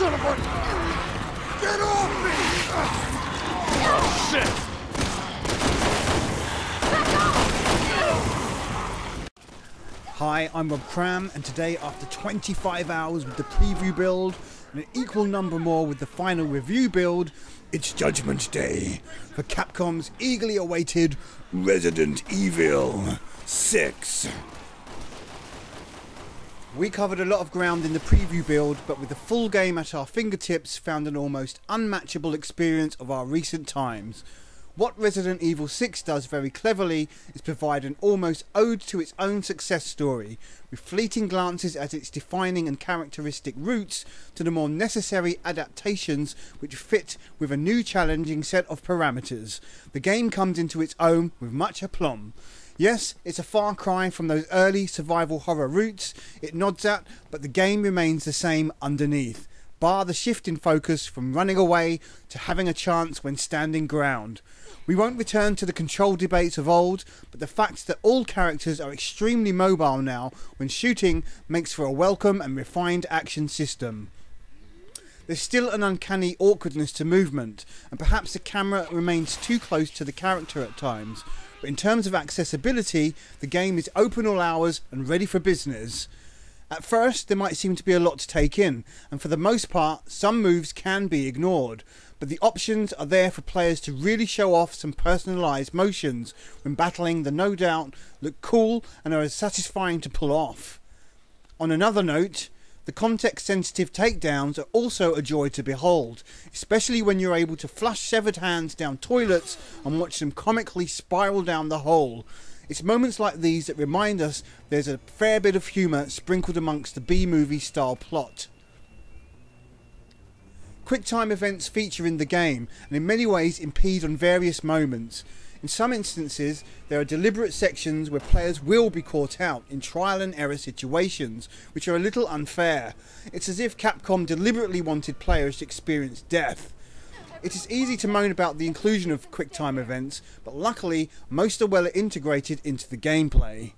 son of a... Get off me! Oh, shit! Hi, I'm Cram, and today, after 25 hours with the preview build and an equal number more with the final review build, it's Judgment Day for Capcom's eagerly awaited Resident Evil 6. We covered a lot of ground in the preview build, but with the full game at our fingertips, found an almost unmatchable experience of our recent times. What Resident Evil 6 does very cleverly is provide an almost ode to its own success story, with fleeting glances at its defining and characteristic roots to the more necessary adaptations which fit with a new challenging set of parameters. The game comes into its own with much aplomb. Yes, it's a far cry from those early survival horror roots it nods at, but the game remains the same underneath, bar the shift in focus from running away to having a chance when standing ground. We won't return to the control debates of old, but the fact that all characters are extremely mobile now when shooting makes for a welcome and refined action system. There's still an uncanny awkwardness to movement, and perhaps the camera remains too close to the character at times, but in terms of accessibility, the game is open all hours and ready for business. At first, there might seem to be a lot to take in, and for the most part, some moves can be ignored, but the options are there for players to really show off some personalised motions when battling that no doubt look cool and are as satisfying to pull off. On another note, the context-sensitive takedowns are also a joy to behold, especially when you're able to flush severed hands down toilets and watch them comically spiral down the hole. It's moments like these that remind us there's a fair bit of humour sprinkled amongst the B-movie style plot. Quicktime events feature in the game and in many ways impede on various moments. In some instances, there are deliberate sections where players will be caught out in trial and error situations, which are a little unfair. It's as if Capcom deliberately wanted players to experience death. It is easy to moan about the inclusion of Quicktime events, but luckily most are well integrated into the gameplay.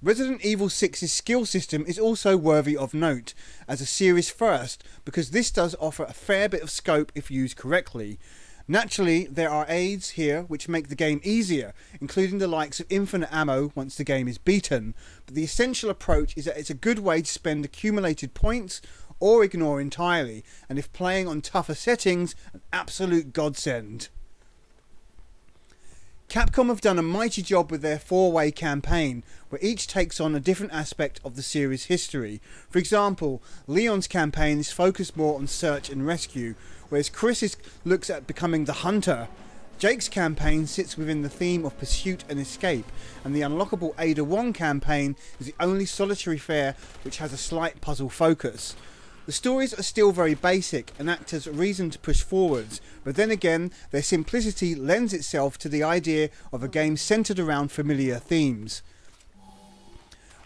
Resident Evil 6's skill system is also worthy of note, as a series first, because this does offer a fair bit of scope if used correctly. Naturally, there are aids here which make the game easier, including the likes of infinite ammo once the game is beaten, but the essential approach is that it's a good way to spend accumulated points or ignore entirely, and if playing on tougher settings, an absolute godsend. Capcom have done a mighty job with their four-way campaign, where each takes on a different aspect of the series' history. For example, Leon's campaign is focused more on search and rescue, whereas Chris's looks at becoming the hunter. Jake's campaign sits within the theme of pursuit and escape, and the unlockable Ada Wong campaign is the only solitary fare which has a slight puzzle focus. The stories are still very basic and act as a reason to push forwards, but then again their simplicity lends itself to the idea of a game centred around familiar themes.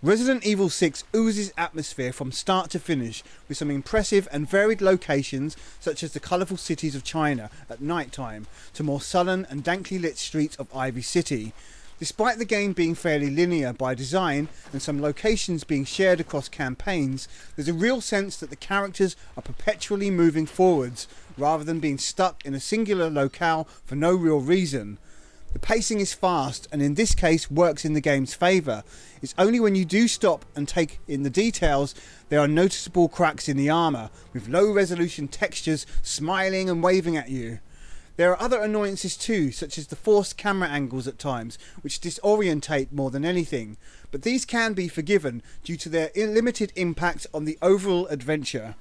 Resident Evil 6 oozes atmosphere from start to finish, with some impressive and varied locations such as the colourful cities of China at night time, to more sullen and dankly lit streets of Ivy City. Despite the game being fairly linear by design and some locations being shared across campaigns, there's a real sense that the characters are perpetually moving forwards rather than being stuck in a singular locale for no real reason. The pacing is fast and in this case works in the game's favour. It's only when you do stop and take in the details there are noticeable cracks in the armour, with low resolution textures smiling and waving at you. There are other annoyances too, such as the forced camera angles at times, which disorientate more than anything, but these can be forgiven due to their limited impact on the overall adventure.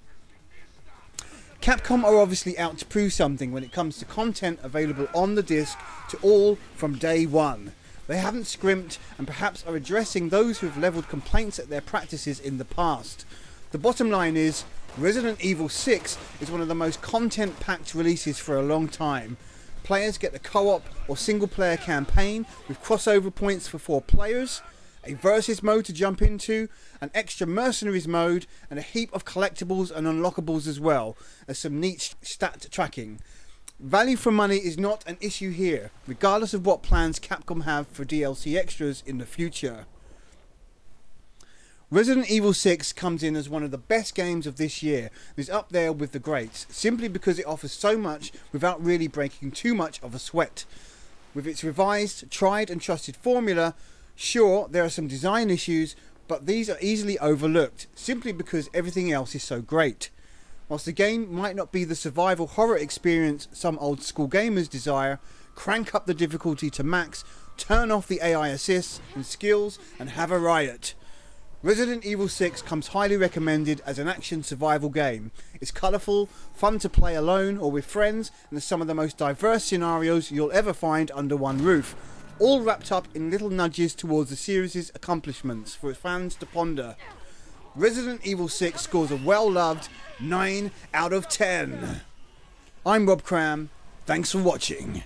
Capcom are obviously out to prove something when it comes to content available on the disc to all from day one. They haven't scrimped and perhaps are addressing those who have levelled complaints at their practices in the past. The bottom line is, Resident Evil 6 is one of the most content-packed releases for a long time. Players get a co-op or single-player campaign with crossover points for 4 players, a versus mode to jump into, an extra mercenaries mode, and a heap of collectibles and unlockables as well as some neat stat tracking. Value for money is not an issue here, regardless of what plans Capcom have for DLC extras in the future. Resident Evil 6 comes in as one of the best games of this year. It is up there with the greats, simply because it offers so much without really breaking too much of a sweat. With its revised, tried and trusted formula, sure, there are some design issues, but these are easily overlooked, simply because everything else is so great. Whilst the game might not be the survival horror experience some old school gamers desire, crank up the difficulty to max, turn off the AI assists and skills, and have a riot. Resident Evil 6 comes highly recommended as an action survival game. It's colourful, fun to play alone or with friends, and there's some of the most diverse scenarios you'll ever find under one roof, all wrapped up in little nudges towards the series' accomplishments for its fans to ponder. Resident Evil 6 scores a well-loved 9 out of 10. I'm Rob Cram. Thanks for watching.